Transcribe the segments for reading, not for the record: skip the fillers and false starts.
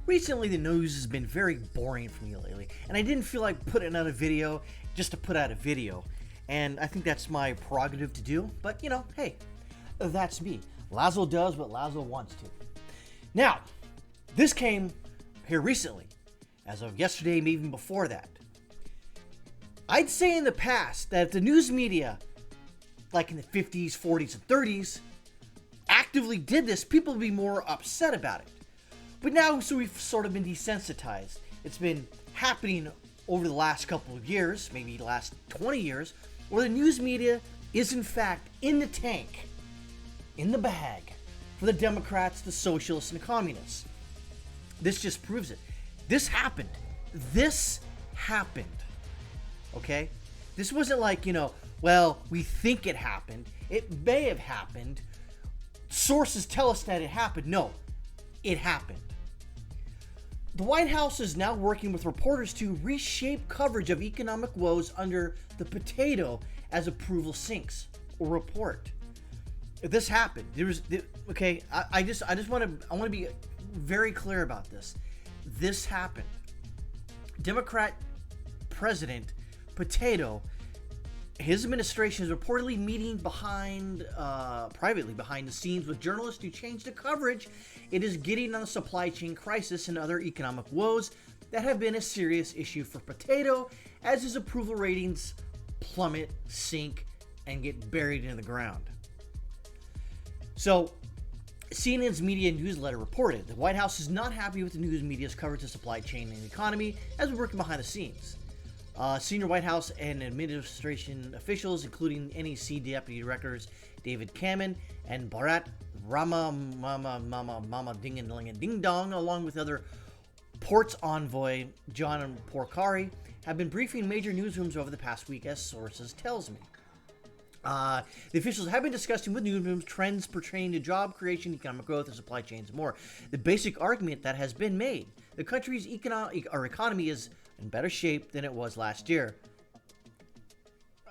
Recently, the news has been very boring for me lately, and I didn't feel like putting out a video just to put out a video. And I think that's my prerogative to do, but hey, that's me. Lazo does what Lazo wants to. Now, this came here recently, as of yesterday, maybe even before that. I'd say in the past that if the news media, like in the 50s, 40s, and 30s, actively did this, people would be more upset about it. But now, so we've sort of been desensitized. It's been happening over the last couple of years, maybe the last 20 years, where the news media is in fact in the tank, in the bag, for the Democrats, the socialists, and the communists. This just proves it. This happened. Okay? This wasn't like, well, we think it happened. It may have happened. Sources tell us that it happened. No, it happened. The White House is now working with reporters to reshape coverage of economic woes under the potato as approval sinks or report. If this happened, I want to be very clear about this. This happened. Democrat President Potato, his administration is reportedly meeting privately behind the scenes with journalists to change the coverage it is getting on the supply chain crisis and other economic woes that have been a serious issue for Potato as his approval ratings plummet, sink, and get buried in the ground. So, CNN's media newsletter reported the White House is not happy with the news media's coverage of supply chain and economy as we're working behind the scenes. Senior White House and administration officials, including NEC Deputy Directors David Kamen and Bharat Mama Ding Dong, along with other ports envoy John Porcari, have been briefing major newsrooms over the past week, as sources tells me. The officials have been discussing with newsrooms trends pertaining to job creation, economic growth, and supply chains and more. The basic argument that has been made: the country's economy is in better shape than it was last year.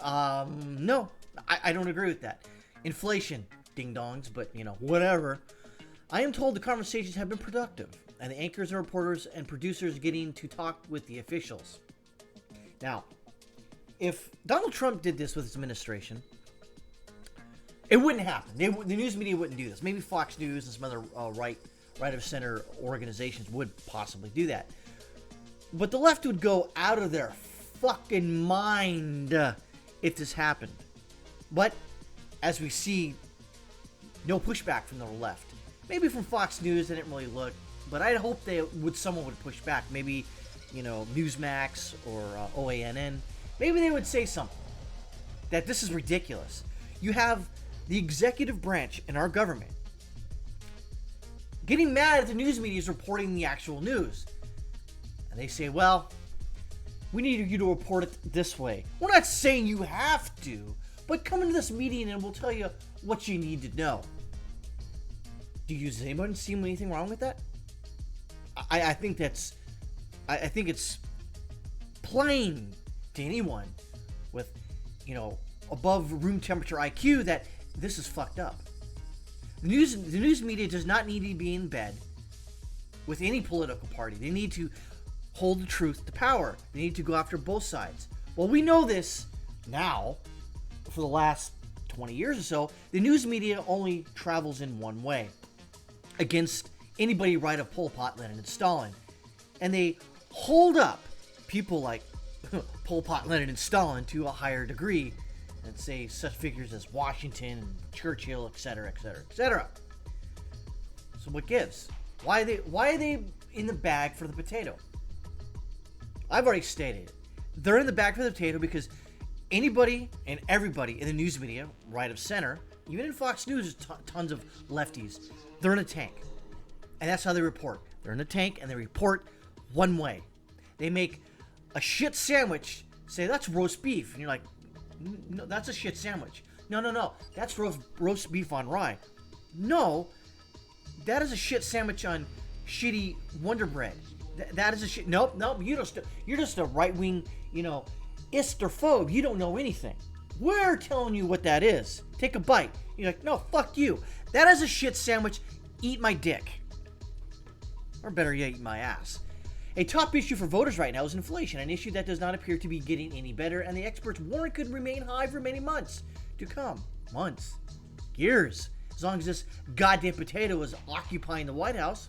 No, I don't agree with that. Inflation, ding-dongs, but whatever. I am told the conversations have been productive, and the anchors and reporters and producers getting to talk with the officials. Now, if Donald Trump did this with his administration, it wouldn't happen. The news media wouldn't do this. Maybe Fox News and some other right-of-center organizations would possibly do that. But the left would go out of their fucking mind if this happened. But, as we see, no pushback from the left. Maybe from Fox News, they didn't really look. But I'd hope someone would push back. Maybe, Newsmax or OANN. Maybe they would say something. That this is ridiculous. You have the executive branch in our government getting mad at the news media is reporting the actual news. And they say, well, we need you to report it this way. We're not saying you have to, but come into this meeting and we'll tell you what you need to know. Does anyone see anything wrong with that? I think it's plain to anyone with, above room temperature IQ that this is fucked up. The news media does not need to be in bed with any political party. They need to hold the truth to power. They need to go after both sides. Well, we know this now. For the last 20 years or so, the news media only travels in one way, against anybody right of Pol Pot, Lenin, and Stalin. And they hold up people like Pol Pot, Lenin, and Stalin to a higher degree, and say such figures as Washington, and Churchill, etc., etc., etc. So what gives? Why are they in the bag for the potato? I've already stated it. They're in the bag for the potato because anybody and everybody in the news media, right of center, even in Fox News, there's tons of lefties. They're in a tank. And that's how they report. They're in a tank and they report one way. They make a shit sandwich, say that's roast beef. And you're like, no, that's a shit sandwich. No. That's roast beef on rye. No, that is a shit sandwich on shitty Wonder Bread. That is a shit. Nope. You're just a right-wing, Isterphobe. You don't know anything. We're telling you what that is. Take a bite. You're like, no, fuck you. That is a shit sandwich. Eat my dick. Or better yet, eat my ass. A top issue for voters right now is inflation, an issue that does not appear to be getting any better, and the experts warn it could remain high for many months to come. Months. Years. As long as this goddamn potato is occupying the White House.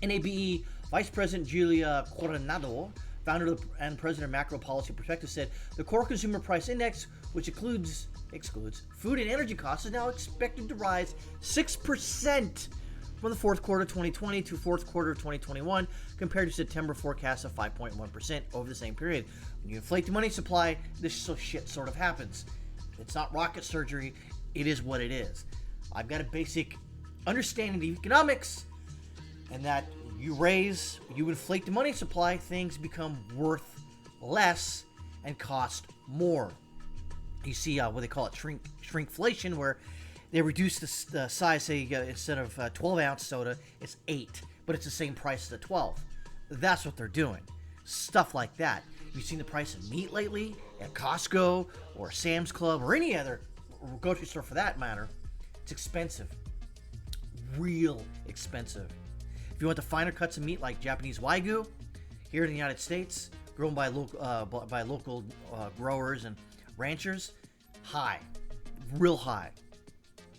NABE Vice President Julia Coronado, founder and president of Macro Policy Perspective, said the core consumer price index, which excludes food and energy costs, is now expected to rise 6% from the fourth quarter of 2020 to fourth quarter of 2021, compared to September forecast of 5.1% over the same period. When you inflate the money supply, this shit sort of happens. It's not rocket surgery. It is what it is. I've got a basic understanding of economics, and that you inflate the money supply, things become worth less and cost more. You see what they call it shrinkflation, where they reduce the size, say instead of 12-ounce soda, it's 8, but it's the same price as a 12. That's what they're doing. Stuff like that. You've seen the price of meat lately at Costco or Sam's Club or any other grocery store for that matter. It's expensive. Real expensive. If you want the finer cuts of meat like Japanese Wagyu, here in the United States, grown by local growers and ranchers, high. Real high.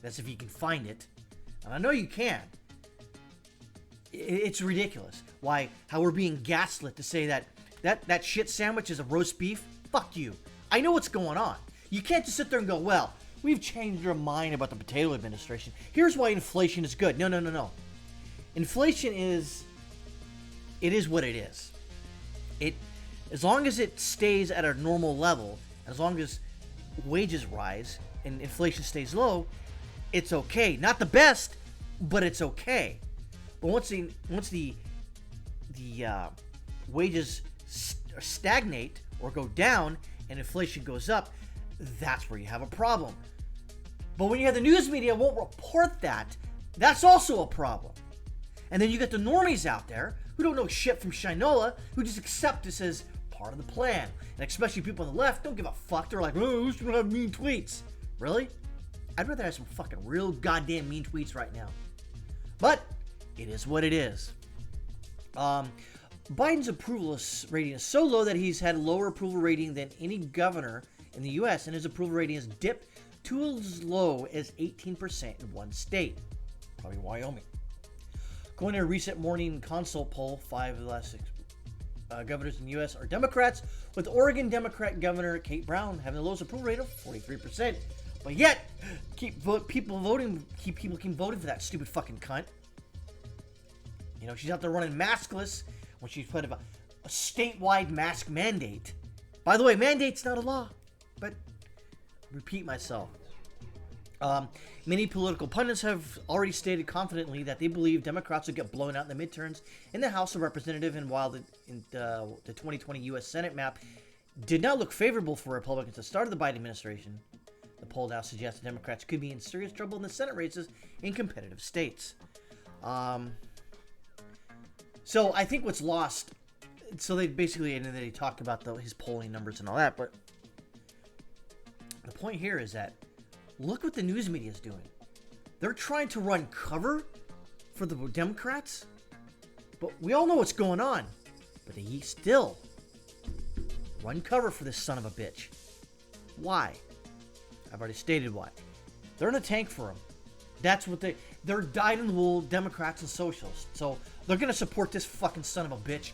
That's if you can find it. And I know you can. It's ridiculous. How we're being gaslit to say that shit sandwich is a roast beef? Fuck you. I know what's going on. You can't just sit there and go, well, we've changed our mind about the potato administration. Here's why inflation is good. No. Inflation is what it is. As long as it stays at a normal level, as long as wages rise and inflation stays low, it's okay. Not the best, but it's okay. But once the wages stagnate or go down and inflation goes up, that's where you have a problem. But when you have the news media won't report that, that's also a problem. And then you get the normies out there who don't know shit from Shinola, who just accept this as part of the plan. And especially people on the left don't give a fuck. They're like, oh, who's gonna have mean tweets? Really? I'd rather have some fucking real goddamn mean tweets right now. But it is what it is. Biden's approval rating is so low that he's had a lower approval rating than any governor in the U.S., and his approval rating has dipped to as low as 18% in one state, probably Wyoming. According to a recent morning consult poll, 5 of the last 6 governors in the U.S. are Democrats, with Oregon Democrat Governor Kate Brown having the lowest approval rate of 43%. But yet, people keep voting for that stupid fucking cunt. You know, she's out there running maskless when she's put a statewide mask mandate. By the way, mandate's not a law, but repeat myself. Many political pundits have already stated confidently that they believe Democrats will get blown out in the midterms in the House of Representatives, and while the 2020 U.S. Senate map did not look favorable for Republicans at the start of the Biden administration, the poll now suggests the Democrats could be in serious trouble in the Senate races in competitive states. So I think what's lost, so they basically, and then they talk about his polling numbers and all that, but the point here is that look what the news media is doing. They're trying to run cover for the Democrats, but we all know what's going on. But they still run cover for this son of a bitch. Why? I've already stated why. They're in a tank for him. That's what they're dyed-in-the-wool Democrats and socialists. So they're going to support this fucking son of a bitch,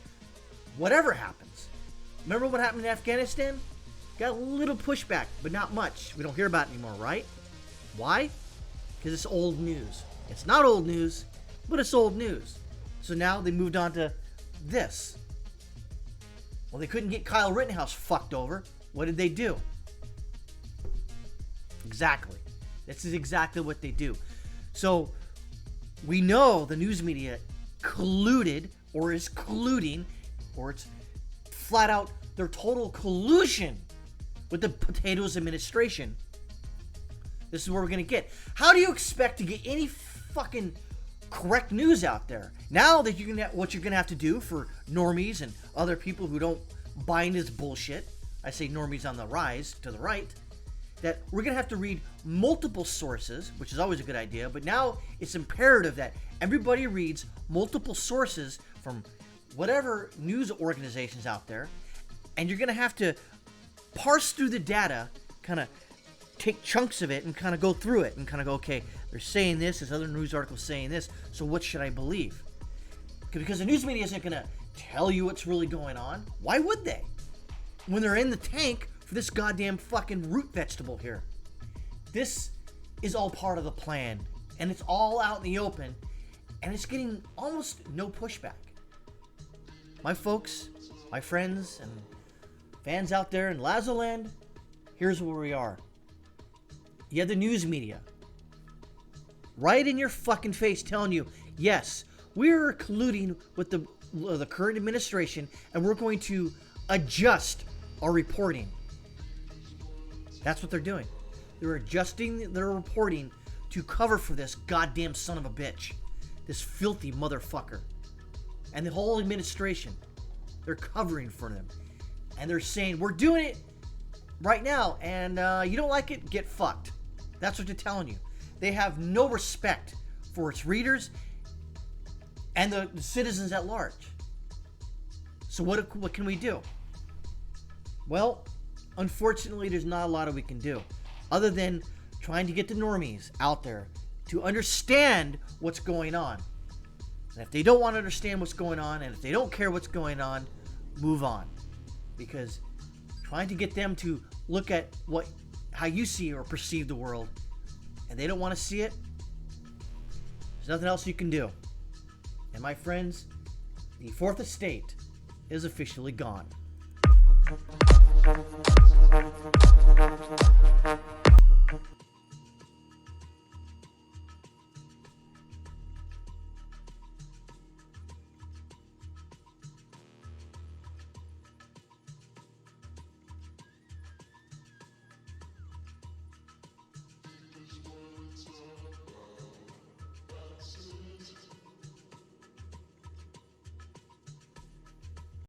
whatever happens. Remember what happened in Afghanistan? Got a little pushback, but not much. We don't hear about it anymore, right? Why? Because it's old news. It's not old news, but it's old news. So now they moved on to this. Well, they couldn't get Kyle Rittenhouse fucked over. What did they do? Exactly. This is exactly what they do. So we know the news media colluded or is colluding, or it's flat out their total collusion with the potatoes administration. This is where we're going to get. How do you expect to get any fucking correct news out there? Now that what you're going to have to do for normies and other people who don't buy into this bullshit, I say normies on the rise to the right, that we're going to have to read multiple sources, which is always a good idea, but now it's imperative that everybody reads multiple sources from whatever news organizations out there, and you're going to have to parse through the data, kind of take chunks of it and kind of go through it and kind of go, okay, they're saying this other news article's saying this, so what should I believe? Because the news media isn't going to tell you what's really going on. Why would they? When they're in the tank for this goddamn fucking root vegetable here. This is all part of the plan, and it's all out in the open, and it's getting almost no pushback. My folks, my friends, and fans out there in Lazoland, here's where we are. You have the news media right in your fucking face telling you, yes, we're colluding with the current administration, and we're going to adjust our reporting. That's what they're doing. They're adjusting their reporting to cover for this goddamn son of a bitch. This filthy motherfucker. And the whole administration. They're covering for them. And they're saying, we're doing it right now, and you don't like it, get fucked. That's what they're telling you. They have no respect for its readers and the citizens at large. So what can we do? Well, unfortunately, there's not a lot we can do other than trying to get the normies out there to understand what's going on. And if they don't want to understand what's going on, and if they don't care what's going on, move on. Because trying to get them to look at how you see or perceive the world, and they don't want to see it, there's nothing else you can do. And my friends, the Fourth Estate is officially gone.